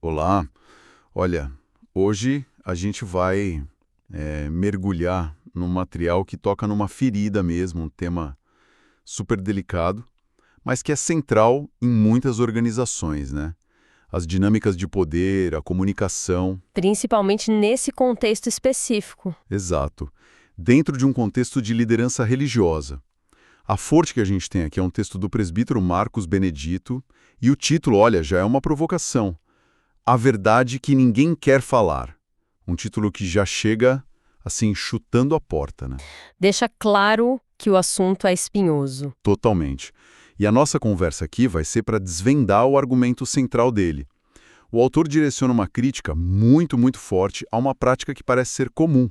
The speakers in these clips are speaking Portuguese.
Olá, olha, hoje a gente vai mergulhar num material que toca numa ferida mesmo, um tema super delicado, mas que é central em muitas organizações, né? As dinâmicas de poder, a comunicação, Principalmente nesse contexto específico. exato, dentro de um contexto de liderança religiosa. A fonte que a gente tem aqui é um texto do presbítero Marcos Benedito, e o título, olha, já é uma provocação. A verdade que ninguém quer falar. Um título que já chega, assim, chutando a porta, né? Deixa claro que o assunto é espinhoso. Totalmente. E a nossa conversa aqui vai ser para desvendar o argumento central dele. O autor direciona uma crítica muito forte a uma prática que parece ser comum,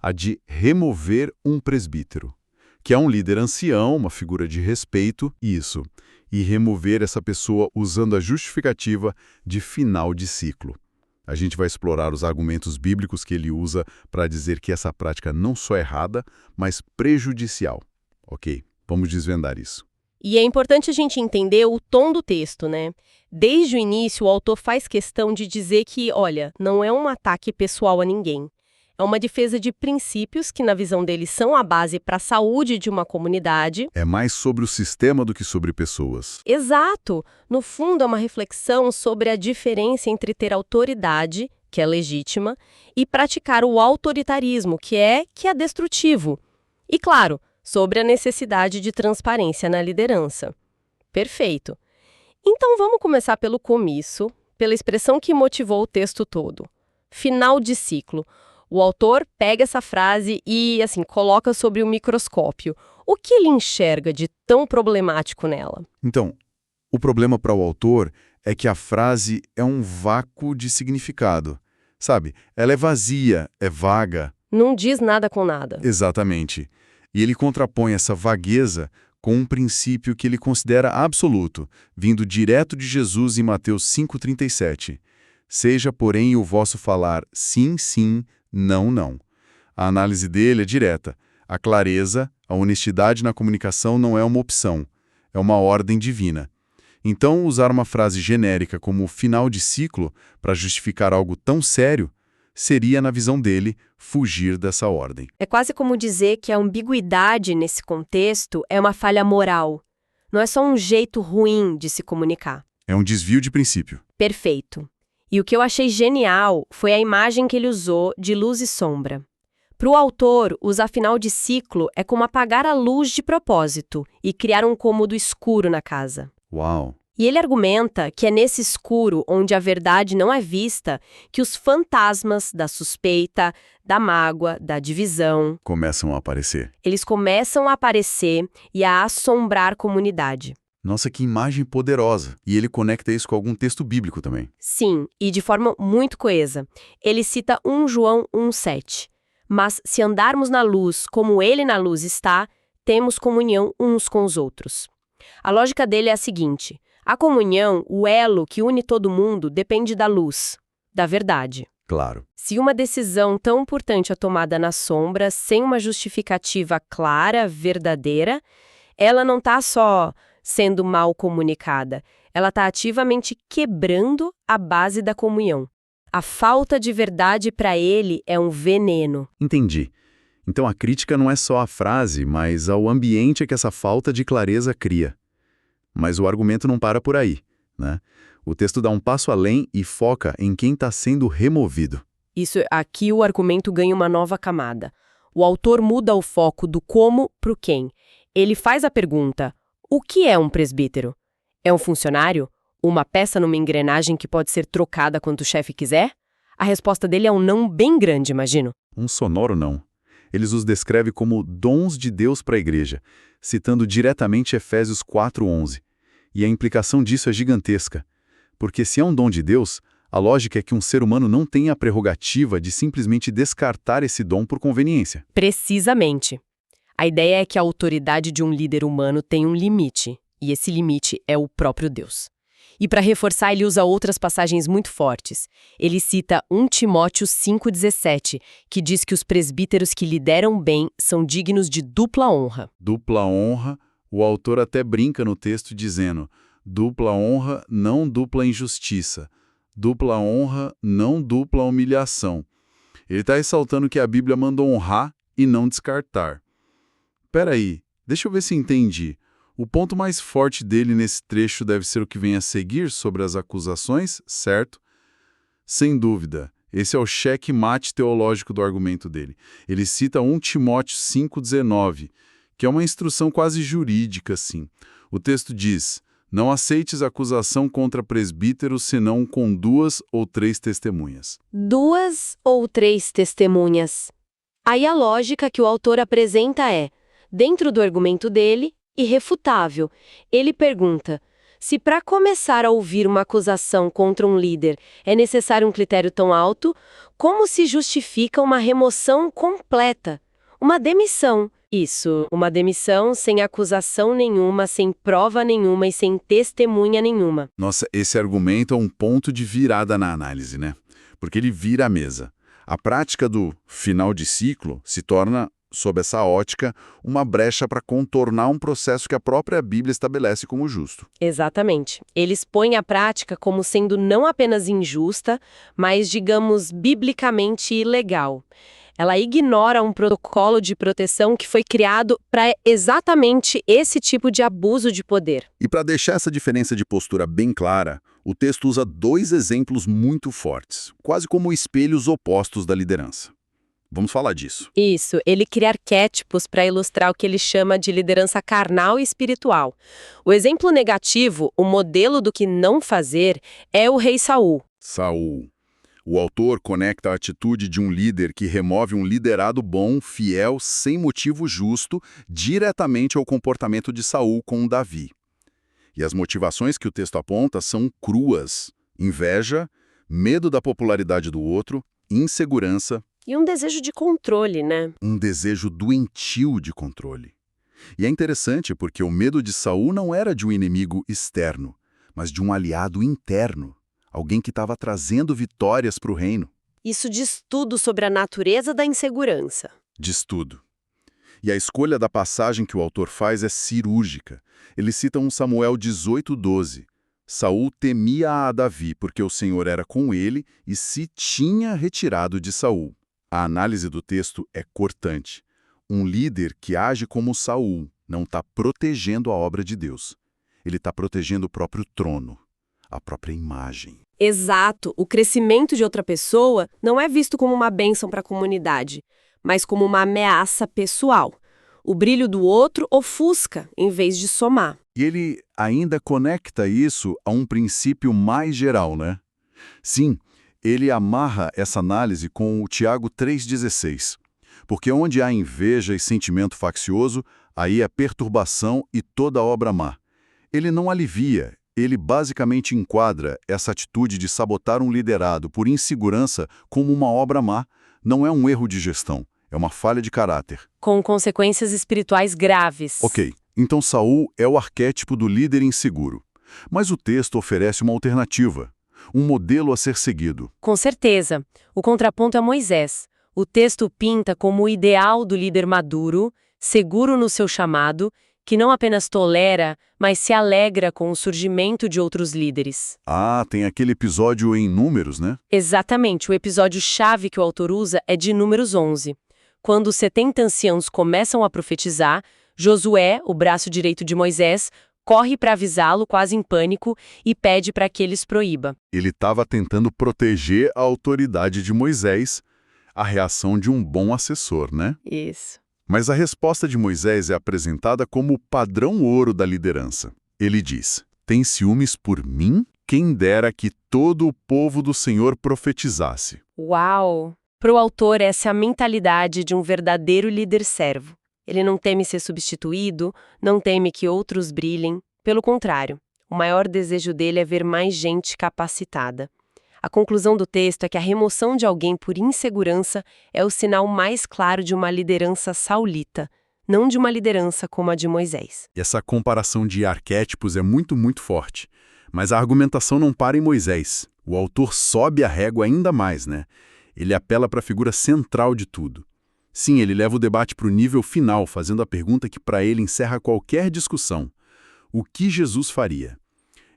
a de remover um presbítero, que é um líder ancião, uma figura de respeito, e remover essa pessoa usando a justificativa de final de ciclo. A gente vai explorar os argumentos bíblicos que ele usa para dizer que essa prática não só é errada, mas prejudicial. Ok, vamos desvendar isso. E é importante a gente entender o tom do texto, né? Desde o início, o autor faz questão de dizer que, olha, não é um ataque pessoal a ninguém. É uma defesa de princípios que, na visão dele, são a base para a saúde de uma comunidade. É mais sobre o sistema do que sobre pessoas. Exato! No fundo, é uma reflexão sobre a diferença entre ter autoridade, que é legítima, e praticar o autoritarismo, que é destrutivo. E, claro, sobre a necessidade de transparência na liderança. Perfeito. Então vamos começar pelo começo, pela expressão que motivou o texto todo. Final de ciclo. O autor pega essa frase e, assim, coloca sobre o microscópio. O que ele enxerga de tão problemático nela? Então, o problema para o autor é que a frase é um vácuo de significado. Sabe, ela é vazia, é vaga. Não diz nada com nada. Exatamente. E ele contrapõe essa vagueza com um princípio que ele considera absoluto, vindo direto de Jesus em Mateus 5,37. Seja, porém, o vosso falar sim, sim, não, não. A análise dele é direta. A clareza, a honestidade na comunicação não é uma opção, é uma ordem divina. Então, usar uma frase genérica como final de ciclo para justificar algo tão sério seria, na visão dele, fugir dessa ordem. É quase como dizer que a ambiguidade nesse contexto é uma falha moral. Não é só um jeito ruim de se comunicar. É um desvio de princípio. Perfeito. E o que eu achei genial foi a imagem que ele usou de luz e sombra. Para o autor, usar final de ciclo é como apagar a luz de propósito e criar um cômodo escuro na casa. Uau! E ele argumenta que é nesse escuro, onde a verdade não é vista, que os fantasmas da suspeita, da mágoa, da divisão, Começam a aparecer. eles começam a aparecer e a assombrar a comunidade. Nossa, que imagem poderosa! E ele conecta isso com algum texto bíblico também. Sim, e de forma muito coesa. Ele cita 1 João 1,7. Mas se andarmos na luz como ele na luz está, temos comunhão uns com os outros. A lógica dele é a seguinte: a comunhão, o elo que une todo mundo, depende da luz, da verdade. Claro. Se uma decisão tão importante é tomada na sombra, sem uma justificativa clara, verdadeira, ela não está só sendo mal comunicada, ela está ativamente quebrando a base da comunhão. A falta de verdade para ele é um veneno. Entendi. Então a crítica não é só à frase, mas ao ambiente que essa falta de clareza cria. Mas o argumento não para por aí, né? O texto dá um passo além e foca em quem está sendo removido. Isso aqui o argumento ganha uma nova camada. O autor muda o foco do como para o quem. Ele faz a pergunta: o que é um presbítero? É um funcionário? Uma peça numa engrenagem que pode ser trocada quando o chefe quiser? A resposta dele é um não bem grande, imagino. Um sonoro não. Eles os descrevem como dons de Deus para a igreja, citando diretamente Efésios 4:11. E a implicação disso é gigantesca. Porque se é um dom de Deus, a lógica é que um ser humano não tem a prerrogativa de simplesmente descartar esse dom por conveniência. Precisamente. A ideia é que a autoridade de um líder humano tem um limite, e esse limite é o próprio Deus. E para reforçar, ele usa outras passagens muito fortes. Ele cita 1 Timóteo 5,17, que diz que os presbíteros que lideram bem são dignos de dupla honra. Dupla honra, o autor até brinca no texto dizendo: dupla honra, não dupla injustiça. Dupla honra, não dupla humilhação. Ele está ressaltando que a Bíblia manda honrar e não descartar. Peraí, deixa eu ver se entendi. O ponto mais forte dele nesse trecho deve ser o que vem a seguir sobre as acusações, certo? Sem dúvida, esse é o cheque-mate teológico do argumento dele. Ele cita 1 Timóteo 5,19, que é uma instrução quase jurídica, assim. O texto diz: não aceites acusação contra presbíteros senão com 2 ou 3 testemunhas. 2 ou 3 testemunhas. Aí a lógica que o autor apresenta é, dentro do argumento dele, irrefutável. Ele pergunta: se para começar a ouvir uma acusação contra um líder é necessário um critério tão alto, como se justifica uma remoção completa? Uma demissão. Isso, uma demissão sem acusação nenhuma, sem prova nenhuma e sem testemunha nenhuma. Nossa, esse argumento é um ponto de virada na análise, né? Porque ele vira a mesa. A prática do final de ciclo se torna, sob essa ótica, uma brecha para contornar um processo que a própria Bíblia estabelece como justo. Exatamente. Ele expõe a prática como sendo não apenas injusta, mas, digamos, biblicamente ilegal. Ela ignora um protocolo de proteção que foi criado para exatamente esse tipo de abuso de poder. E para deixar essa diferença de postura bem clara, o texto usa 2 exemplos muito fortes, quase como espelhos opostos da liderança. Vamos falar disso. Isso, ele cria arquétipos para ilustrar o que ele chama de liderança carnal e espiritual. O exemplo negativo, o modelo do que não fazer, é o rei Saul. Saul. O autor conecta a atitude de um líder que remove um liderado bom, fiel, sem motivo justo, diretamente ao comportamento de Saul com Davi. E as motivações que o texto aponta são cruas: inveja, medo da popularidade do outro, insegurança. E um desejo de controle, né? Um desejo doentio de controle. E é interessante porque o medo de Saul não era de um inimigo externo, mas de um aliado interno. Alguém que estava trazendo vitórias para o reino. Isso diz tudo sobre a natureza da insegurança. Diz tudo. E a escolha da passagem que o autor faz é cirúrgica. Ele cita 1 Samuel 18:12. Saul temia a Davi porque o Senhor era com ele e se tinha retirado de Saul. A análise do texto é cortante. Um líder que age como Saul não está protegendo a obra de Deus. Ele está protegendo o próprio trono, a própria imagem. Exato. O crescimento de outra pessoa não é visto como uma bênção para a comunidade, mas como uma ameaça pessoal. O brilho do outro ofusca, em vez de somar. E ele ainda conecta isso a um princípio mais geral, né? Sim, ele amarra essa análise com o Tiago 3,16. Porque onde há inveja e sentimento faccioso, aí é perturbação e toda obra má. Ele não alivia. Ele basicamente enquadra essa atitude de sabotar um liderado por insegurança como uma obra má. Não é um erro de gestão, é uma falha de caráter. Com consequências espirituais graves. Ok, então Saul é o arquétipo do líder inseguro. Mas o texto oferece uma alternativa, um modelo a ser seguido. Com certeza. O contraponto é Moisés. O texto o pinta como o ideal do líder maduro, seguro no seu chamado, que não apenas tolera, mas se alegra com o surgimento de outros líderes. Ah, tem aquele episódio em Números, né? Exatamente, o episódio-chave que o autor usa é de Números 11. Quando os 70 anciãos começam a profetizar, Josué, o braço direito de Moisés, corre para avisá-lo quase em pânico e pede para que eles proíba. Ele estava tentando proteger a autoridade de Moisés, a reação de um bom assessor, né? Isso. Mas a resposta de Moisés é apresentada como o padrão ouro da liderança. Ele diz: tem ciúmes por mim? Quem dera que todo o povo do Senhor profetizasse. Uau! Para o autor, essa é a mentalidade de um verdadeiro líder servo. Ele não teme ser substituído, não teme que outros brilhem. Pelo contrário, o maior desejo dele é ver mais gente capacitada. A conclusão do texto é que a remoção de alguém por insegurança é o sinal mais claro de uma liderança saulita, não de uma liderança como a de Moisés. Essa comparação de arquétipos é muito forte. Mas a argumentação não para em Moisés. O autor sobe a régua ainda mais, né? Ele apela para a figura central de tudo. Sim, ele leva o debate para o nível final, fazendo a pergunta que para ele encerra qualquer discussão. O que Jesus faria?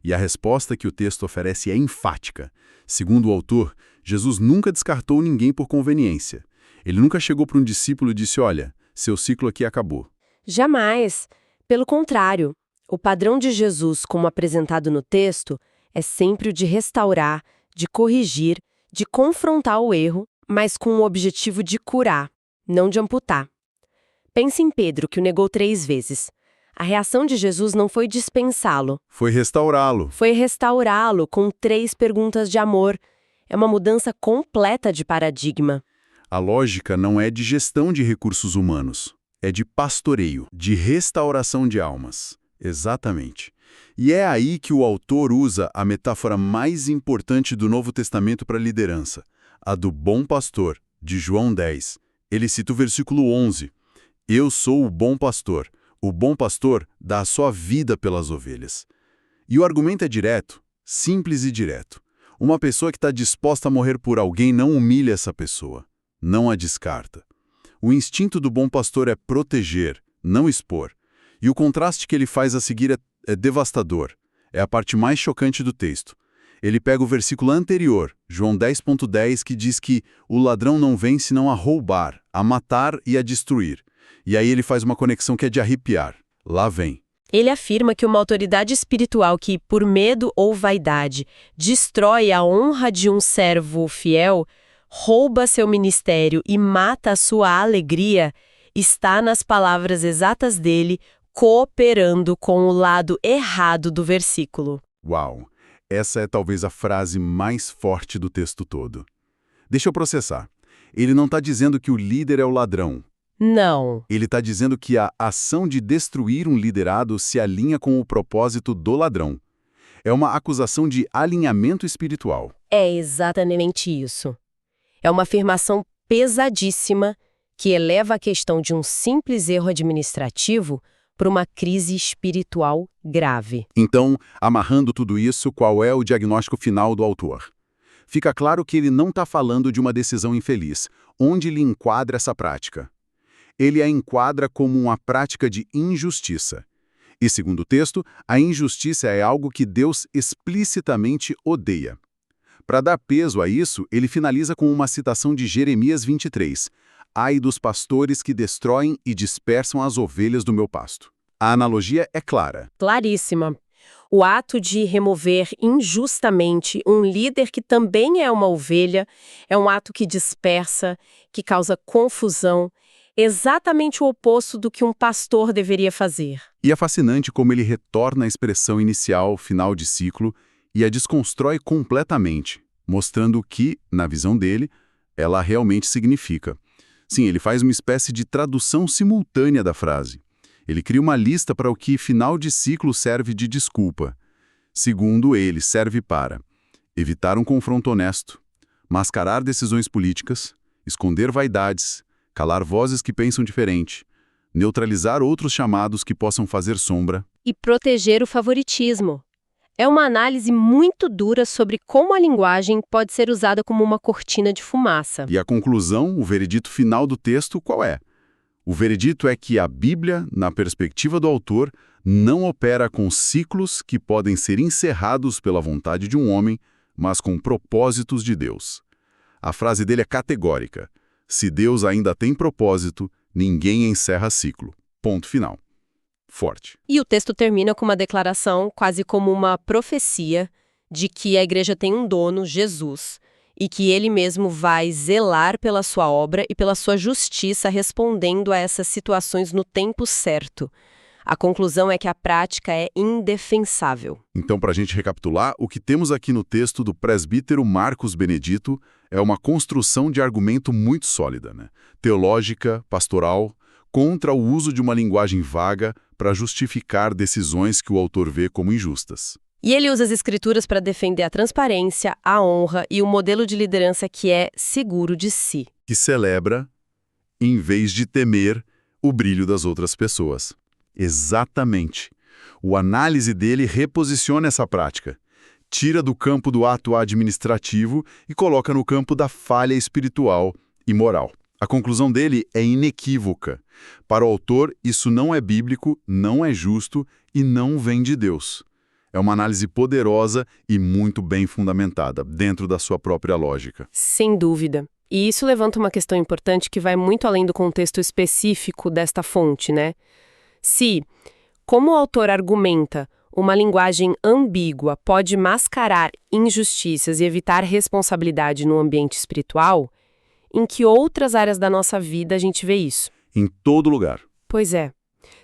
E a resposta que o texto oferece é enfática. Segundo o autor, Jesus nunca descartou ninguém por conveniência. Ele nunca chegou para um discípulo e disse, olha, seu ciclo aqui acabou. Jamais. Pelo contrário, o padrão de Jesus, como apresentado no texto, é sempre o de restaurar, de corrigir, de confrontar o erro, mas com o objetivo de curar, não de amputar. Pense em Pedro, que o negou 3 vezes. A reação de Jesus não foi dispensá-lo. Foi restaurá-lo. Foi restaurá-lo com 3 perguntas de amor. É uma mudança completa de paradigma. A lógica não é de gestão de recursos humanos, é de pastoreio, de restauração de almas. Exatamente. E é aí que o autor usa a metáfora mais importante do Novo Testamento para a liderança, a do bom pastor, de João 10. Ele cita o versículo 11. Eu sou o bom pastor. O bom pastor dá a sua vida pelas ovelhas. E o argumento é direto, simples e direto. Uma pessoa que está disposta a morrer por alguém não humilha essa pessoa, não a descarta. O instinto do bom pastor é proteger, não expor. E o contraste que ele faz a seguir é devastador. É a parte mais chocante do texto. Ele pega o versículo anterior, João 10.10, que diz que o ladrão não vem senão a roubar, a matar e a destruir. E aí ele faz uma conexão que é de arrepiar. Lá vem. Ele afirma que uma autoridade espiritual que, por medo ou vaidade, destrói a honra de um servo fiel, rouba seu ministério e mata a sua alegria, está, nas palavras exatas dele, cooperando com o lado errado do versículo. Uau! Essa é talvez a frase mais forte do texto todo. Deixa eu processar. Ele não está dizendo que o líder é o ladrão. Não. Ele está dizendo que a ação de destruir um liderado se alinha com o propósito do ladrão. É uma acusação de alinhamento espiritual. É exatamente isso. É uma afirmação pesadíssima que eleva a questão de um simples erro administrativo para uma crise espiritual grave. Então, amarrando tudo isso, qual é o diagnóstico final do autor? Fica claro que ele não está falando de uma decisão infeliz. Onde ele enquadra essa prática? Ele a enquadra como uma prática de injustiça. E, segundo o texto, a injustiça é algo que Deus explicitamente odeia. Para dar peso a isso, ele finaliza com uma citação de Jeremias 23. Ai dos pastores que destroem e dispersam as ovelhas do meu pasto. A analogia é clara. Claríssima. O ato de remover injustamente um líder que também é uma ovelha é um ato que dispersa, que causa confusão, exatamente o oposto do que um pastor deveria fazer. E é fascinante como ele retorna à expressão inicial, final de ciclo, e a desconstrói completamente, mostrando o que, na visão dele, ela realmente significa. Sim, ele faz uma espécie de tradução simultânea da frase. Ele cria uma lista para o que final de ciclo serve de desculpa. Segundo ele, serve para evitar um confronto honesto, mascarar decisões políticas, esconder vaidades, calar vozes que pensam diferente, neutralizar outros chamados que possam fazer sombra. E proteger o favoritismo. É uma análise muito dura sobre como a linguagem pode ser usada como uma cortina de fumaça. E a conclusão, o veredito final do texto, qual é? O veredito é que a Bíblia, na perspectiva do autor, não opera com ciclos que podem ser encerrados pela vontade de um homem, mas com propósitos de Deus. A frase dele é categórica. Se Deus ainda tem propósito, ninguém encerra ciclo. Ponto final. Forte. E o texto termina com uma declaração, quase como uma profecia, de que a igreja tem um dono, Jesus, e que ele mesmo vai zelar pela sua obra e pela sua justiça, respondendo a essas situações no tempo certo. A conclusão é que a prática é indefensável. Então, para a gente recapitular, o que temos aqui no texto do presbítero Marcos Benedito é uma construção de argumento muito sólida, né? Teológica, pastoral, contra o uso de uma linguagem vaga para justificar decisões que o autor vê como injustas. E ele usa as escrituras para defender a transparência, a honra e o modelo de liderança que é seguro de si. Que celebra, em vez de temer, o brilho das outras pessoas. Exatamente. O análise dele reposiciona essa prática. Tira do campo do ato administrativo e coloca no campo da falha espiritual e moral. A conclusão dele é inequívoca. Para o autor, isso não é bíblico, não é justo e não vem de Deus. É uma análise poderosa e muito bem fundamentada, dentro da sua própria lógica. Sem dúvida. E isso levanta uma questão importante que vai muito além do contexto específico desta fonte, né? Se, como o autor argumenta, uma linguagem ambígua pode mascarar injustiças e evitar responsabilidade no ambiente espiritual, em que outras áreas da nossa vida a gente vê isso? Em todo lugar. Pois é.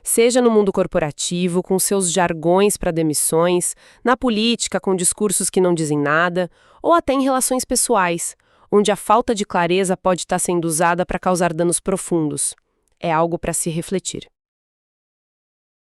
Seja no mundo corporativo, com seus jargões para demissões, na política, com discursos que não dizem nada, ou até em relações pessoais, onde a falta de clareza pode estar sendo usada para causar danos profundos. É algo para se refletir.